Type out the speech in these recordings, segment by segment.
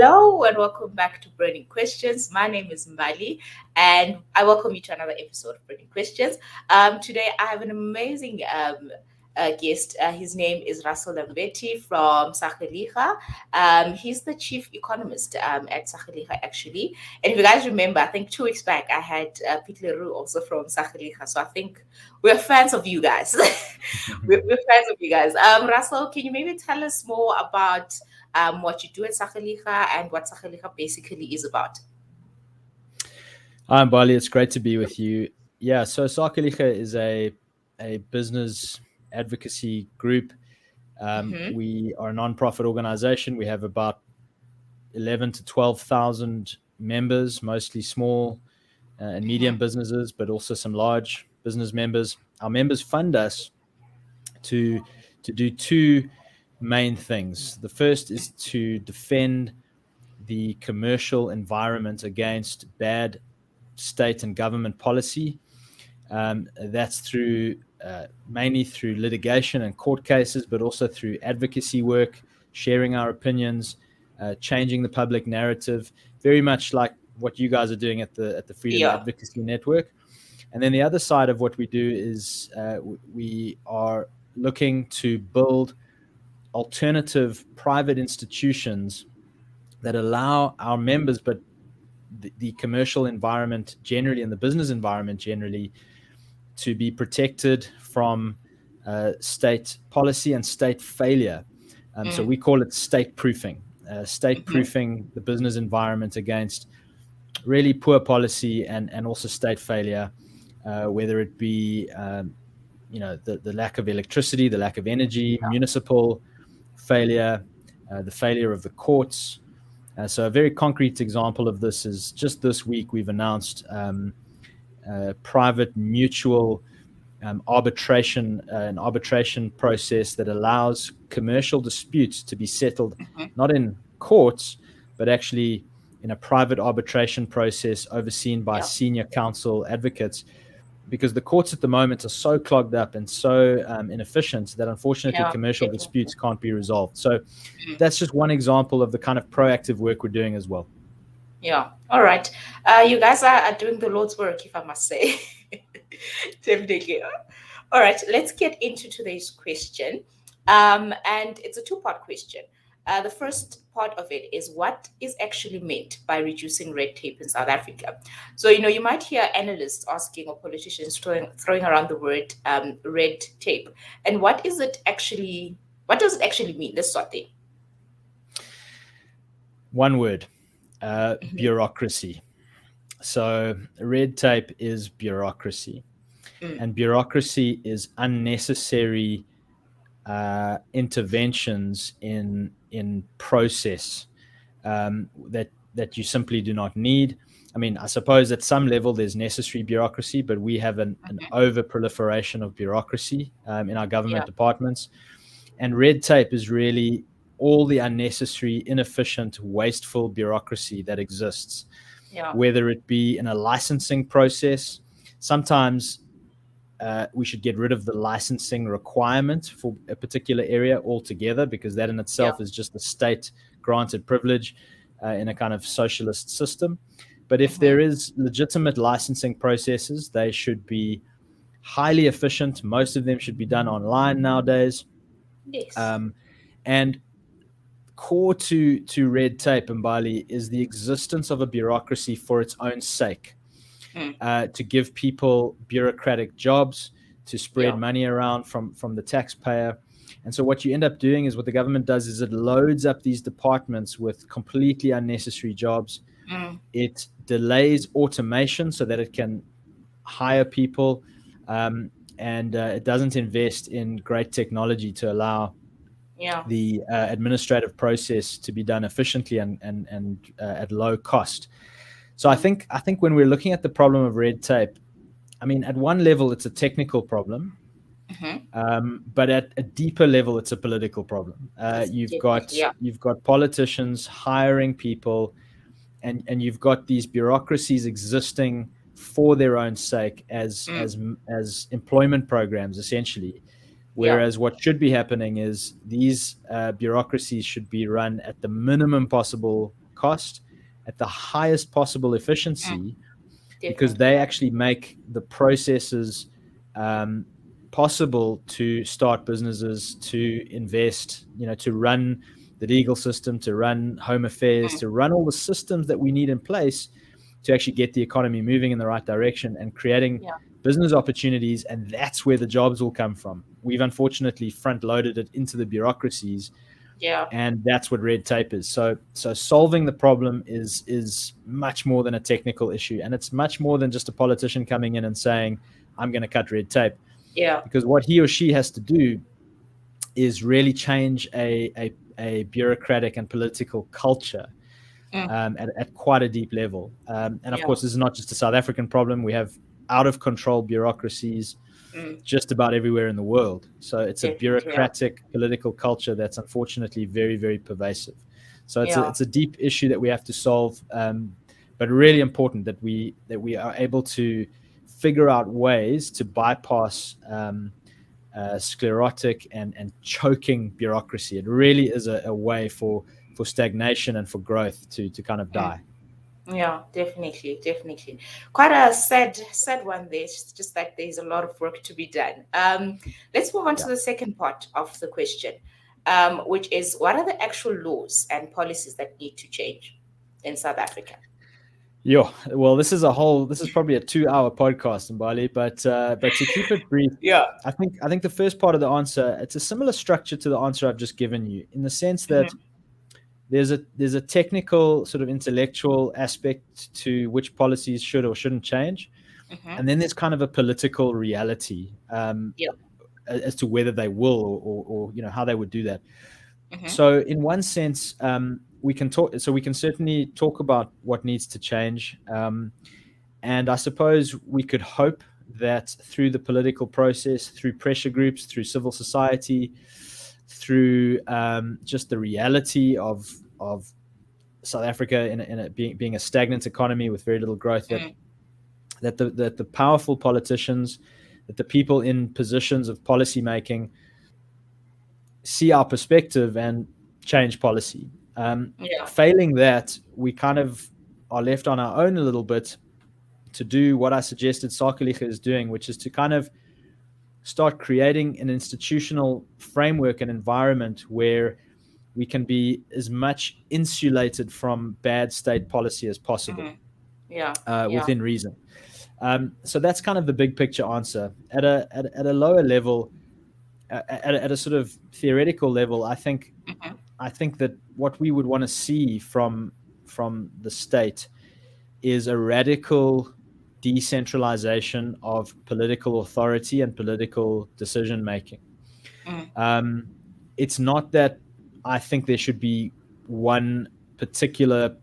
Hello and welcome back to Burning Questions. My name is Mbali and I welcome you to another episode of Burning Questions. Today I have an amazing guest. His name is Russell Lamberti from Sakeliga. He's the chief economist at Sakeliga actually. And if you guys remember, I think 2 weeks back I had Peter Leroux also from Sakeliga. So I think we're fans of you guys. we're fans of you guys. Russell, can you maybe tell us more about what you do at Sakeliga and what Sakeliga basically is about? Hi, Mbali. It's great to be with you. Yeah, so Sakeliga is a business advocacy group. We are a non-profit organization. We have about 11 to 12,000 members, mostly small and medium businesses, but also some large business members. Our members fund us to do two main things. The first is to defend the commercial environment against bad state and government policy. That's through mainly through litigation and court cases, but also through advocacy work, sharing our opinions, changing the public narrative, very much like what you guys are doing at the Freedom Advocacy Network. And then the other side of what we do is we are looking to build alternative private institutions that allow our members, but the commercial environment generally and the business environment generally, to be protected from state policy and state failure. So we call it state proofing, proofing the business environment against really poor policy and also state failure, whether it be the lack of electricity, the lack of energy, municipal failure, the failure of the courts. So a very concrete example of this is just this week we've announced private mutual arbitration, an arbitration process that allows commercial disputes to be settled not in courts, but actually in a private arbitration process overseen by senior counsel advocates, because the courts at the moment are so clogged up and so inefficient that unfortunately commercial disputes can't be resolved. So that's just one example of the kind of proactive work we're doing as well. Yeah. All right. You guys are doing the Lord's work, if I must say. Definitely. All right. Let's get into today's question. And it's a two-part question. The first part of it is what is actually meant by reducing red tape in South Africa. So, you might hear analysts asking or politicians throwing around the word red tape. And what does it actually mean? Let's start there. One word, bureaucracy. So red tape is bureaucracy. And bureaucracy is unnecessary interventions in process that you simply do not need. I mean, I suppose at some level there's necessary bureaucracy, but we have an over proliferation of bureaucracy in our government departments. And red tape is really all the unnecessary, inefficient, wasteful bureaucracy that exists, whether it be in a licensing process. Sometimes we should get rid of the licensing requirement for a particular area altogether, because that in itself is just a state-granted privilege in a kind of socialist system. But if there is legitimate licensing processes, they should be highly efficient. Most of them should be done online nowadays. Yes. And core to red tape, Mbali, is the existence of a bureaucracy for its own sake. To give people bureaucratic jobs, to spread money around from the taxpayer. And so what you end up doing is what the government does is it loads up these departments with completely unnecessary jobs. It delays automation so that it can hire people, and it doesn't invest in great technology to allow the administrative process to be done efficiently and at low cost. So I think when we're looking at the problem of red tape, I mean, at one level it's a technical problem, but at a deeper level it's a political problem. You've got politicians hiring people, and you've got these bureaucracies existing for their own sake as employment programs, essentially. Whereas what should be happening is these bureaucracies should be run at the minimum possible cost at the highest possible efficiency, because Definitely. they actually make the processes possible to start businesses, to invest, to run the legal system, to run home affairs, to run all the systems that we need in place to actually get the economy moving in the right direction and creating Yeah. business opportunities. And that's where the jobs will come from. We've unfortunately front loaded it into the bureaucracies, Yeah. and that's what red tape is. So solving the problem is much more than a technical issue, and it's much more than just a politician coming in and saying, I'm going to cut red tape. Yeah. Because what he or she has to do is really change a bureaucratic and political culture at quite a deep level. And of Yeah. course, this is not just a South African problem. We have out of control bureaucracies just about everywhere in the world. So it's a Definitely. Yeah. bureaucratic political culture that's unfortunately very, very pervasive. So Yeah. it's a deep issue that we have to solve, but really important that we are able to figure out ways to bypass sclerotic and choking bureaucracy. It really is a way for stagnation and for growth to kind of die. Yeah, definitely, definitely. Quite a sad one there. It's just that there's a lot of work to be done. Let's move on to Yeah. the second part of the question, which is what are the actual laws and policies that need to change in South Africa? Yeah, well, this is probably a 2-hour podcast, Mbali, but to keep it brief, Yeah. I think the first part of the answer, it's a similar structure to the answer I've just given you, in the sense that there's a technical sort of intellectual aspect to which policies should or shouldn't change, and then there's kind of a political reality Yeah. as to whether they will or how they would do that. So in one sense, we can certainly talk about what needs to change, and I suppose we could hope that through the political process, through pressure groups, through civil society, through just the reality of South Africa being a stagnant economy with very little growth, that the powerful politicians, that the people in positions of policy making see our perspective and change policy. Failing that, we kind of are left on our own a little bit to do what I suggested Sakeliga is doing, which is to kind of start creating an institutional framework and environment where we can be as much insulated from bad state policy as possible, within reason. So that's kind of the big picture answer. At a lower level, at a sort of theoretical level, I think that what we would want to see from the state is a radical decentralization of political authority and political decision making. It's not that I think there should be one particular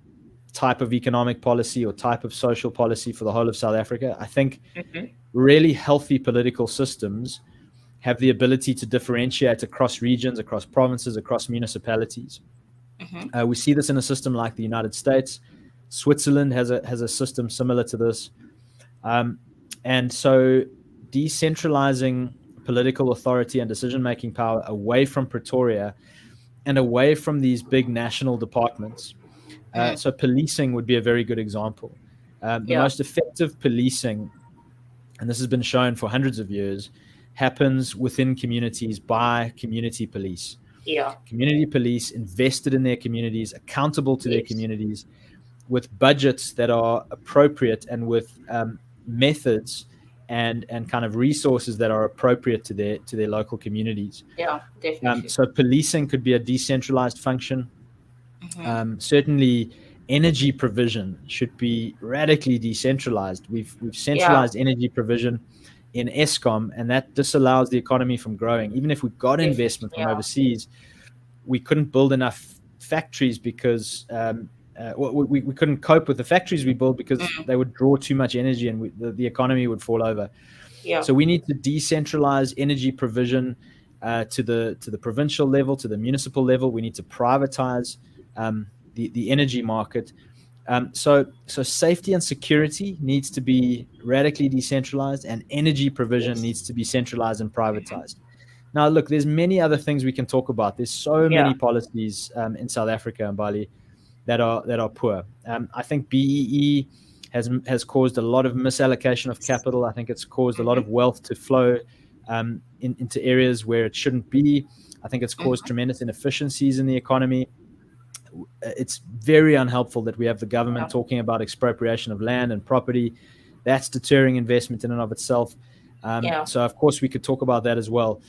type of economic policy or type of social policy for the whole of South Africa. I think really healthy political systems have the ability to differentiate across regions, across provinces, across municipalities. We see this in a system like the United States. Switzerland has a system similar to this. And so decentralizing political authority and decision-making power away from Pretoria and away from these big national departments. So policing would be a very good example. The most effective policing, and this has been shown for hundreds of years, happens within communities by community police. Community police invested in their communities, accountable to their communities, with budgets that are appropriate and with methods and kind of resources that are appropriate to their local communities. Definitely. So policing could be a decentralized function. Certainly energy provision should be radically decentralized. We've centralized energy provision in Eskom, and that disallows the economy from growing. Even if we got investment from overseas, we couldn't build enough factories because we couldn't cope with the factories we built because they would draw too much energy and the economy would fall over. So we need to decentralize energy provision to the provincial level, to the municipal level. We need to privatize the energy market. So safety and security needs to be radically decentralized, and energy provision needs to be centralized and privatized. Now, look, there's many other things we can talk about. There's so many policies in South Africa and Mbali. that are poor. I think BEE has caused a lot of misallocation of capital. I think it's caused a lot Mm-hmm. of wealth to flow into areas where it shouldn't be. I think it's caused Mm-hmm. tremendous inefficiencies in the economy. It's very unhelpful that we have the government Yeah. talking about expropriation of land and property. That's deterring investment in and of itself. Yeah. So, of course, we could talk about that as well.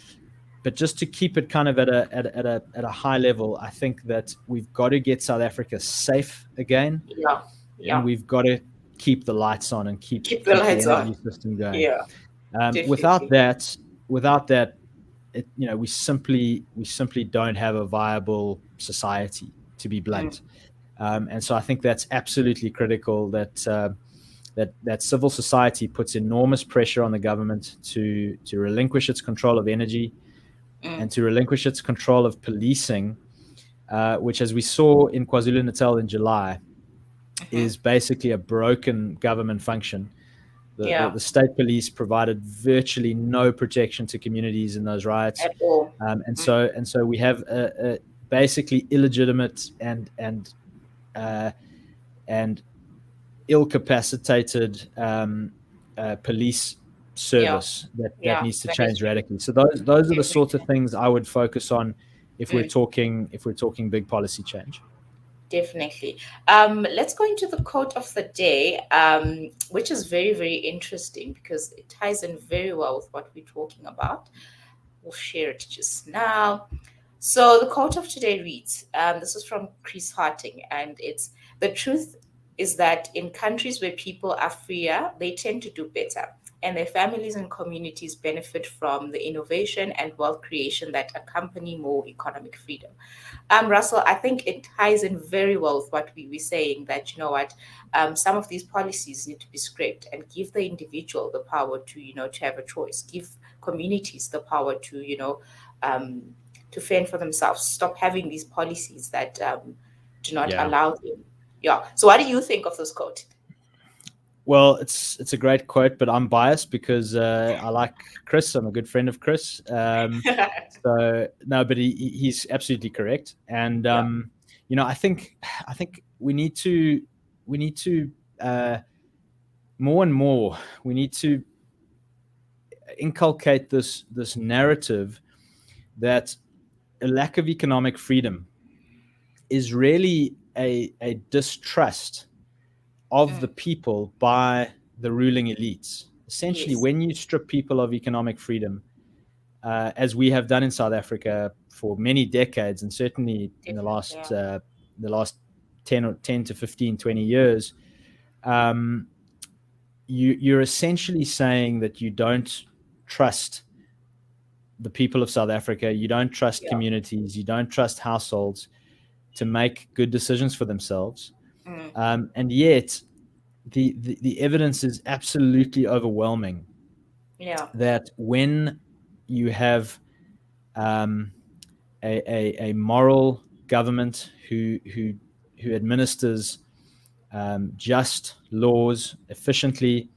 But just to keep it kind of at a high level, I think that we've got to get South Africa safe again, Yeah. and Yeah. we've got to keep the lights on and keep Keep the keep the lights on. energy system going. Yeah. Without Definitely. that, we simply don't have a viable society, to be Mm. blunt. And so I think that's absolutely critical that civil society puts enormous pressure on the government to relinquish its control of energy Mm. and to relinquish its control of policing, which, as we saw in KwaZulu Natal in July, Mm-hmm. is basically a broken government function. The, the, Yeah. the state police provided virtually no protection to communities in those riots, At all. and Mm. so we have a basically illegitimate uh, and ill-capacitated police Yeah. service that Yeah. needs to That is change true. radically. So those are the sorts of Definitely. things I would focus on if we're Mm. talking big policy change. Definitely. Let's go into the quote of the day, which is very, very interesting because it ties in very well with what we're talking about. We'll share it just now. So the quote of today reads, this is from Chris Harting, and it's the truth is that in countries where people are freer, they tend to do better, and their families and communities benefit from the innovation and wealth creation that accompany more economic freedom. Russell, I think it ties in very well with what we were saying that, you know what, some of these policies need to be scrapped and give the individual the power to, to have a choice, give communities the power to, um, to fend for themselves, stop having these policies that do not Yeah. allow them. Yeah. So, what do you think of this quote? Well, it's a great quote, but I'm biased because I like Chris. I'm a good friend of Chris. So no, but he's absolutely correct. And Yeah. I think we need to uh, more and more we need to inculcate this narrative that a lack of economic freedom is really a distrust of the Mm. people by the ruling elites. Essentially, Yes. when you strip people of economic freedom, as we have done in South Africa for many decades, and certainly in the Definitely. last Yeah. uh, the last 10 to 15, 20 years, um, you're essentially saying that you don't trust the people of South Africa, you don't trust Yeah. communities, you don't trust households to make good decisions for themselves, Mm. and yet the evidence is absolutely overwhelming Yeah. that when you have um, a moral government who administers just laws efficiently,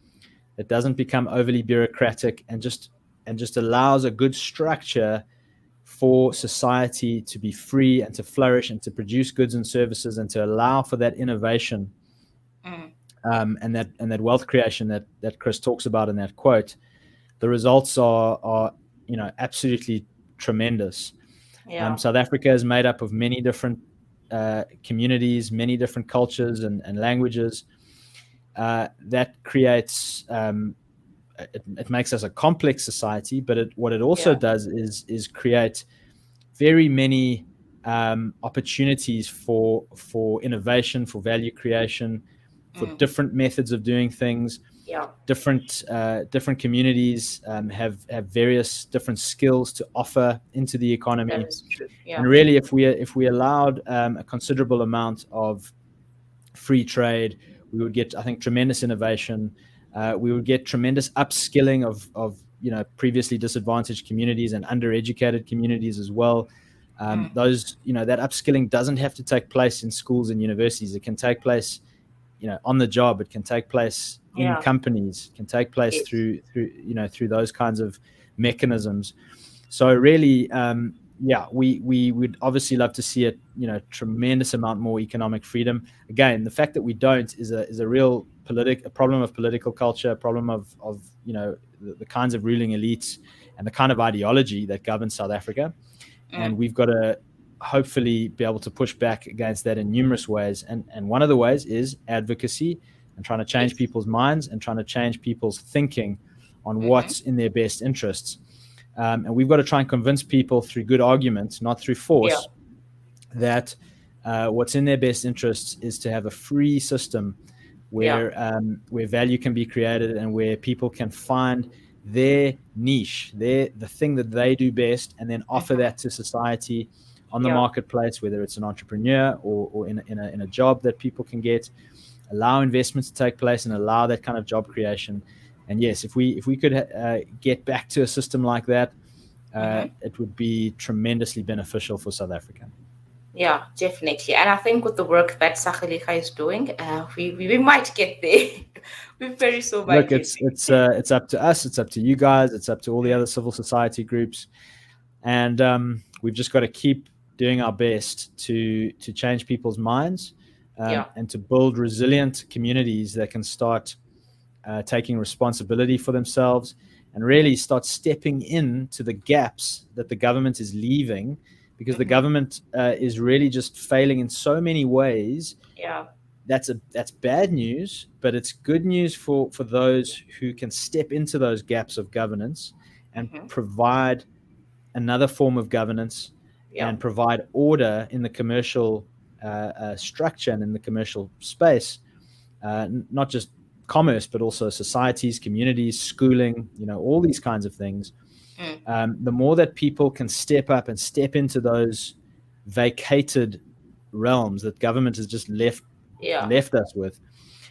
that doesn't become overly bureaucratic, and just allows a good structure for society to be free and to flourish and to produce goods and services and to allow for that innovation, Mm. and that wealth creation that Chris talks about in that quote. The results are absolutely tremendous. Yeah. South Africa is made up of many different communities, many different cultures and languages. That creates it makes us a complex society, but what it also Yeah. does is create very many opportunities for innovation, for value creation, for Mm. different methods of doing things. Yeah. Different communities have various different skills to offer into the That economy, is true. and Yeah. really, if we allowed a considerable amount of free trade, we would get, I think, tremendous innovation. We would get tremendous upskilling of previously disadvantaged communities and undereducated communities as well. Mm. That upskilling doesn't have to take place in schools and universities. It can take place on the job. It can take place in Yeah. companies. It can take place Yes. through those kinds of mechanisms. So really, yeah, we would obviously love to see it, tremendous amount more economic freedom. Again, the fact that we don't is a real a problem of political culture, a problem of the kinds of ruling elites and the kind of ideology that governs South Africa. And we've got to hopefully be able to push back against that in numerous ways. And one of the ways is advocacy and trying to change Yes. people's minds and trying to change people's thinking on Mm-hmm. what's in their best interests. And we've got to try and convince people through good arguments, not through Yeah. force, that what's in their best interests is to have a free system Yeah. where value can be created and where people can find their niche, the thing that they do best, and then offer Mm-hmm. that to society on the Yeah. marketplace, whether it's an entrepreneur or in a job that people can get, allow investments to take place and allow that kind of job creation. And yes, if we could get back to a system like that, Mm-hmm. it would be tremendously beneficial for South Africa. Yeah, definitely. And I think with the work that Sakeliga is doing, we might get there. We very so might Look, get it's up to us, it's up to you guys, it's up to all the there. other civil society groups, and we've just got to keep doing our best to change people's minds, Yeah. and to build resilient communities that can start taking responsibility for themselves and really start stepping into the gaps that the government is leaving, because the Mm-hmm. government is really just failing in so many ways. Yeah. That's bad news, but it's good news for those who can step into those gaps of governance and Mm-hmm. provide another form of governance Yeah. and provide order in the commercial structure and in the commercial space, not just commerce, but also societies, communities, schooling, all these kinds of things. Mm. The more that people can step up and step into those vacated realms that government has just Yeah. left us with,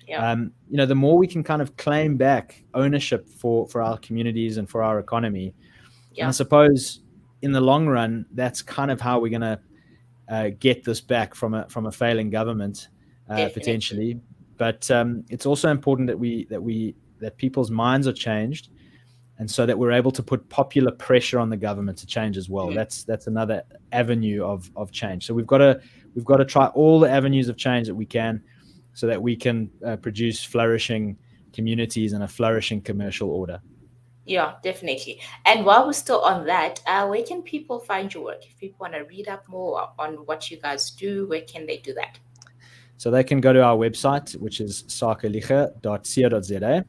Yeah. the more we can kind of claim back ownership for our communities and for our economy. And I Yeah. suppose in the long run, that's kind of how we're going to get this back from a failing government, Definitely. potentially. But it's also important that people's minds are changed, and so that we're able to put popular pressure on the government to change as well. Mm. That's another avenue of change. So we've got to try all the avenues of change that we can, so that we can produce flourishing communities and a flourishing commercial order. Yeah, definitely. And while we're still on that, where can people find your work? If people want to read up more on what you guys do, where can they do that? So they can go to our website, which is sakeliga.co.za,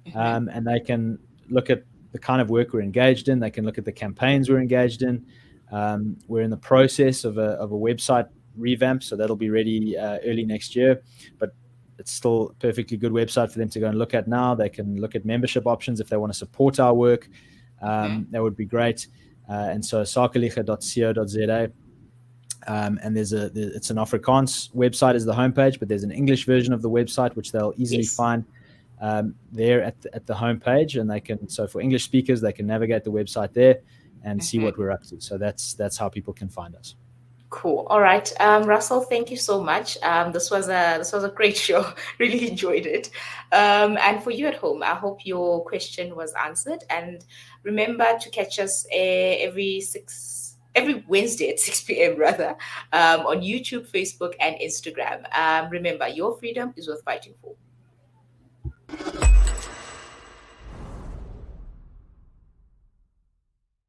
Mm-hmm. and they can look at the kind of work we're engaged in. They can look at the campaigns we're engaged in. We're in the process of a website revamp, so that'll be ready early next year. But it's still a perfectly good website for them to go and look at now. They can look at membership options if they want to support our work. Mm-hmm. That would be great. And so sakeliga.co.za. And it's an Afrikaans website is the homepage, but there's an English version of the website which they'll easily Yes. find there at the homepage, and so for English speakers, they can navigate the website there and see what Mm-hmm. we're up to. So that's how people can find us. Cool. All right. Russell, thank you so much. This was a great show. Really enjoyed it. And for you at home, I hope your question was answered. And remember to catch us every Wednesday at 6 p.m. rather, on YouTube, Facebook, and Instagram. Remember, your freedom is worth fighting for.